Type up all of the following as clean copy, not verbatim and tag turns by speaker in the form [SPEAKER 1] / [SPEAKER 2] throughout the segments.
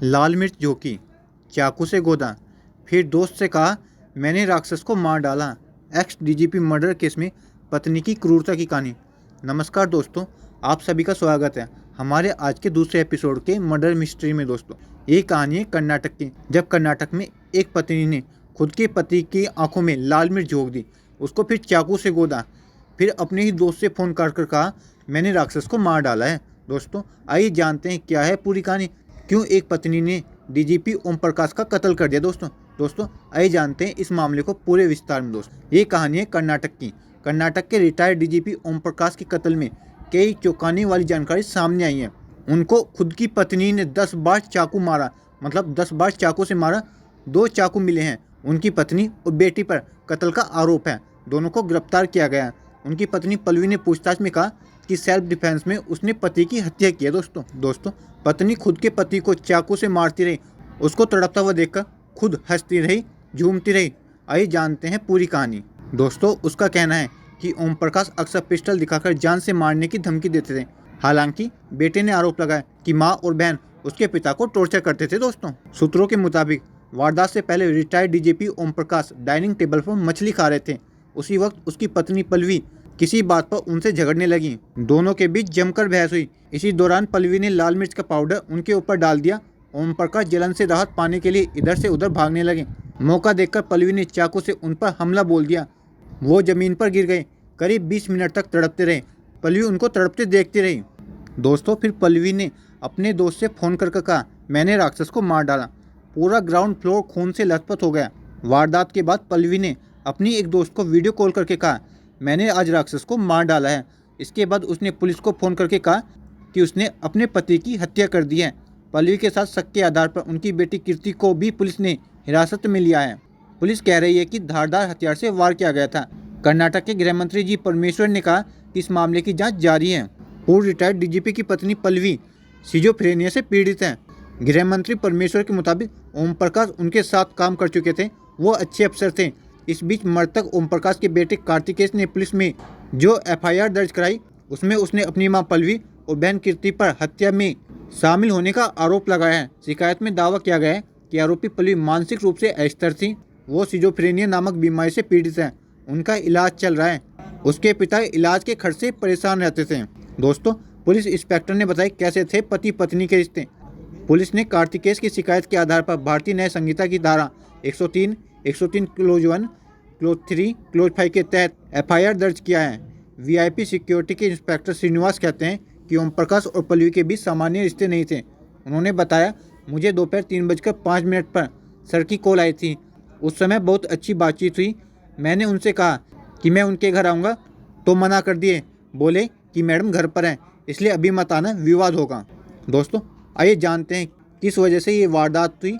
[SPEAKER 1] लाल मिर्च झोंकी, चाकू से गोदा, फिर दोस्त से कहा मैंने राक्षस को मार डाला। एक्स डीजीपी मर्डर केस में पत्नी की क्रूरता की कहानी। नमस्कार दोस्तों, आप सभी का स्वागत है हमारे आज के दूसरे एपिसोड के मर्डर मिस्ट्री में। दोस्तों, ये कहानी है कर्नाटक की, जब कर्नाटक में एक पत्नी ने खुद के पति की आंखों में लाल मिर्च झोंक दी, उसको फिर चाकू से गोदा, फिर अपने ही दोस्त से फ़ोन कर कहा मैंने राक्षस को मार डाला है। दोस्तों, आइए जानते हैं क्या है पूरी कहानी, क्यों एक पत्नी ने डीजीपी ओम प्रकाश का कत्ल कर दिया। दोस्तों आइए जानते हैं इस मामले को पूरे विस्तार में। दोस्तों, ये कहानी है कर्नाटक की। कर्नाटक के रिटायर्ड डीजीपी ओम प्रकाश के कत्ल में कई चौंकाने वाली जानकारी सामने आई है। उनको खुद की पत्नी ने 10 बार चाकू मारा, मतलब 10 बार चाकू से मारा। 2 चाकू मिले हैं। उनकी पत्नी और बेटी पर कत्ल का आरोप है। दोनों को गिरफ्तार किया गया है। उनकी पत्नी पल्लवी ने पूछताछ में कहा कि सेल्फ डिफेंस में उसने पति की हत्या की है। दोस्तों पत्नी खुद के पति को चाकू से मारती रही, उसको तड़पता हुआ देखकर खुद हंसती रही, झूमती रही। आइए जानते हैं पूरी कहानी। दोस्तों, उसका कहना है कि ओम प्रकाश अक्सर पिस्टल दिखाकर जान से मारने की धमकी देते थे। हालांकि बेटे ने आरोप लगाया कि मां और बहन उसके पिता को टॉर्चर करते थे। दोस्तों, सूत्रों के मुताबिक वारदात से पहले retired DGP Om Prakash dining table पर मछली खा रहे थे। उसी वक्त उसकी पत्नी पल्लवी किसी बात पर उनसे झगड़ने लगी। दोनों के बीच जमकर बहस हुई। इसी दौरान पल्लवी ने लाल मिर्च का पाउडर उनके ऊपर डाल दिया। ओम प्रकाश जलन से राहत पाने के लिए इधर से उधर भागने लगे। मौका देखकर पल्लवी ने चाकू से उन पर हमला बोल दिया। वो जमीन पर गिर गए। करीब 20 मिनट तक तड़पते रहे। पल्लवी उनको तड़पते देखती रही। दोस्तों, फिर पल्लवी ने अपने दोस्त से फ़ोन करके कहा मैंने राक्षस को मार डाला। पूरा ग्राउंड फ्लोर खून से लथपथ हो गया। वारदात के बाद पल्लवी ने अपनी एक दोस्त को वीडियो कॉल करके कहा मैंने आज राक्षस को मार डाला है। इसके बाद उसने पुलिस को फ़ोन करके कहा कि उसने अपने पति की हत्या कर दी है। पल्लवी के साथ शक के आधार पर उनकी बेटी कीर्ति को भी पुलिस ने हिरासत में लिया है। पुलिस कह रही है कि धारदार हथियार से वार किया गया था। कर्नाटक के गृह मंत्री जी परमेश्वर ने कहा कि इस मामले की जाँच जारी है। पूर्व रिटायर्ड डीजीपी की पत्नी पल्लवी सिजोफ्रेनिया से पीड़ित है। गृह मंत्री परमेश्वर के मुताबिक ओम प्रकाश उनके साथ काम कर चुके थे। वो अच्छे अफसर थे। इस बीच मृतक ओम प्रकाश के बेटे कार्तिकेश ने पुलिस में जो एफआईआर दर्ज कराई, उसमें उसने अपनी मां पल्लवी और बहन कीर्ति पर हत्या में शामिल होने का आरोप लगाया है। शिकायत में दावा किया गया है कि आरोपी पल्लवी मानसिक रूप से अस्थिर थी। वो सिजोफ्रेनिया नामक बीमारी से पीड़ित है। उनका इलाज चल रहा है। उसके पिता इलाज के खर्च से परेशान रहते थे। दोस्तों, पुलिस इंस्पेक्टर ने बताया कैसे थे पति पत्नी के रिश्ते। पुलिस ने कार्तिकेश की शिकायत के आधार पर भारतीय न्याय संहिता की धारा 103 क्लोज 1 क्लोज 3 क्लोज 5 के तहत एफआईआर दर्ज किया है। वीआईपी सिक्योरिटी के इंस्पेक्टर श्रीनिवास कहते हैं कि ओम प्रकाश और पल्लवी के बीच सामान्य रिश्ते नहीं थे। उन्होंने बताया मुझे दोपहर 3:05 पर सर की कॉल आई थी। उस समय बहुत अच्छी बातचीत हुई। मैंने उनसे कहा कि मैं उनके घर आऊँगा तो मना कर दिए। बोले कि मैडम घर पर हैं, इसलिए अभी मत आना, विवाद होगा। दोस्तों, आइए जानते हैं किस वजह से ये वारदात हुई,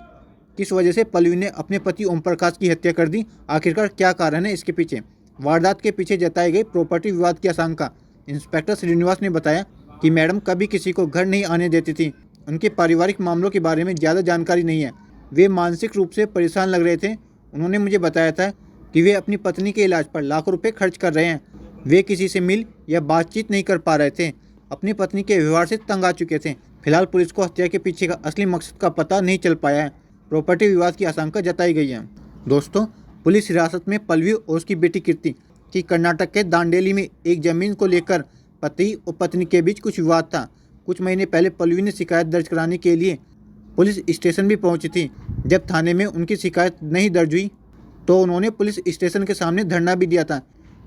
[SPEAKER 1] किस वजह से पल्लवी ने अपने पति ओम प्रकाश की हत्या कर दी। आखिरकार क्या कारण है इसके पीछे। वारदात के पीछे जताई गई प्रॉपर्टी विवाद की आशंका। इंस्पेक्टर श्रीनिवास ने बताया कि मैडम कभी किसी को घर नहीं आने देती थी। उनके पारिवारिक मामलों के बारे में ज़्यादा जानकारी नहीं है। वे मानसिक रूप से परेशान लग रहे थे। उन्होंने मुझे बताया था कि वे अपनी पत्नी के इलाज पर लाखों रुपये खर्च कर रहे हैं। वे किसी से मिल या बातचीत नहीं कर पा रहे थे। अपनी पत्नी के व्यवहार से तंग आ चुके थे। फिलहाल पुलिस को हत्या के पीछे का असली मकसद का पता नहीं चल पाया है। प्रॉपर्टी विवाद की आशंका जताई गई है। दोस्तों, पुलिस हिरासत में पल्लवी और उसकी बेटी कीर्ति की कर्नाटक के दांडेली में एक जमीन को लेकर पति और पत्नी के बीच कुछ विवाद था। कुछ महीने पहले पल्लवी ने शिकायत दर्ज कराने के लिए पुलिस स्टेशन भी पहुंची थी। जब थाने में उनकी शिकायत नहीं दर्ज हुई तो उन्होंने पुलिस स्टेशन के सामने धरना भी दिया था।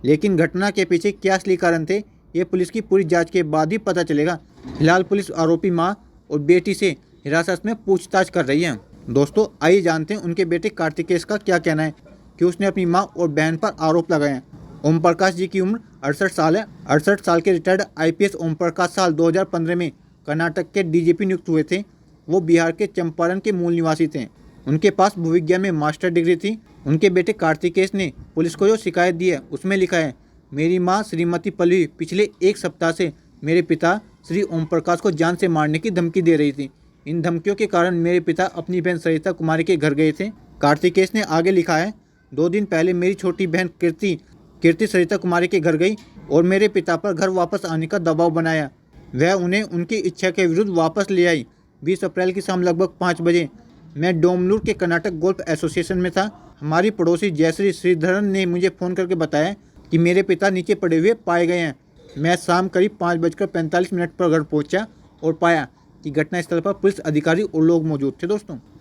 [SPEAKER 1] लेकिन घटना के पीछे क्या असली कारण थे, ये पुलिस की पूरी जाँच के बाद ही पता चलेगा। फिलहाल पुलिस आरोपी माँ और बेटी से हिरासत में पूछताछ कर रही है। दोस्तों, आइए जानते हैं उनके बेटे कार्तिकेश का क्या कहना है कि उसने अपनी मां और बहन पर आरोप लगाए हैं। ओम प्रकाश जी की उम्र 68 साल है। 68 साल के रिटायर्ड आईपीएस ओम प्रकाश साल 2015 में कर्नाटक के डीजीपी नियुक्त हुए थे। वो बिहार के चंपारण के मूल निवासी थे। उनके पास भूविज्ञान में मास्टर डिग्री थी। उनके बेटे कार्तिकेश ने पुलिस को जो शिकायत दी है उसमें लिखा है मेरी माँ श्रीमती पल्लवी पिछले 1 सप्ताह से मेरे पिता श्री ओम प्रकाश को जान से मारने की धमकी दे रही थी। इन धमकियों के कारण मेरे पिता अपनी बहन सरिता कुमारी के घर गए थे। कार्तिकेश ने आगे लिखा है 2 दिन पहले मेरी छोटी बहन कीर्ति सरिता कुमारी के घर गई और मेरे पिता पर घर वापस आने का दबाव बनाया। वह उन्हें उनकी इच्छा के विरुद्ध वापस ले आई। 20 अप्रैल की शाम लगभग 5 बजे मैं डोमलूर के कर्नाटक गोल्फ एसोसिएशन में था। हमारी पड़ोसी जयश्री श्रीधरन ने मुझे फ़ोन करके बताया कि मेरे पिता नीचे पड़े हुए पाए गए हैं। मैं शाम करीब 5:45 पर घर पहुंचा और पाया कि घटनास्थल पर पुलिस अधिकारी और लोग मौजूद थे।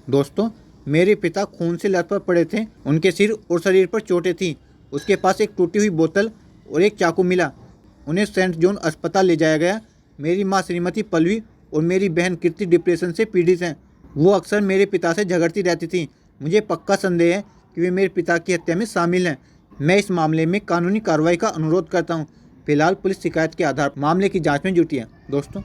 [SPEAKER 1] दोस्तों मेरे पिता खून से लथपथ पड़े थे। उनके सिर और शरीर पर चोटें थीं। उसके पास एक टूटी हुई बोतल और एक चाकू मिला। उन्हें सेंट जॉन अस्पताल ले जाया गया। मेरी माँ श्रीमती पल्लवी और मेरी बहन कीर्ति डिप्रेशन से पीड़ित हैं। वो अक्सर मेरे पिता से झगड़ती रहती थी। मुझे पक्का संदेह है कि वे मेरे पिता की हत्या में शामिल हैं। मैं इस मामले में कानूनी कार्रवाई का अनुरोध करता हूँ। फिलहाल पुलिस शिकायत के आधार पर मामले की जांच में जुटी है। दोस्तों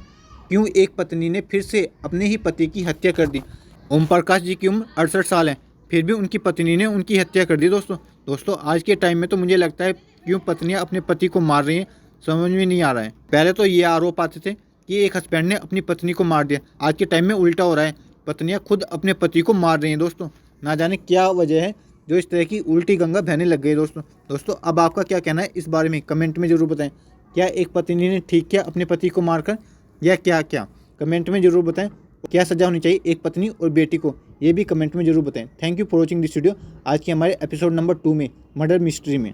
[SPEAKER 1] क्यों एक पत्नी ने फिर से अपने ही पति की हत्या कर दी? ओम प्रकाश जी की उम्र 68 साल है, फिर भी उनकी पत्नी ने उनकी हत्या कर दी। दोस्तों आज के टाइम में तो मुझे लगता है क्यों पत्नियां अपने पति को मार रही हैं समझ में नहीं आ रहा है। पहले तो ये आरोप आते थे कि एक हस्बैंड ने अपनी पत्नी को मार दिया। आज के टाइम में उल्टा हो रहा है, पत्नियां खुद अपने पति को मार रही हैं। दोस्तों ना जाने क्या वजह है जो इस तरह की उल्टी गंगा बहने लग गई। दोस्तों अब आपका क्या कहना है इस बारे में कमेंट में ज़रूर बताएं। क्या एक पत्नी ने ठीक किया अपने पति को मारकर या क्या कमेंट में ज़रूर बताएं। क्या सज़ा होनी चाहिए एक पत्नी और बेटी को, ये भी कमेंट में ज़रूर बताएं। Thank you for watching this video. आज के हमारे एपिसोड नंबर 2 में मर्डर मिस्ट्री में।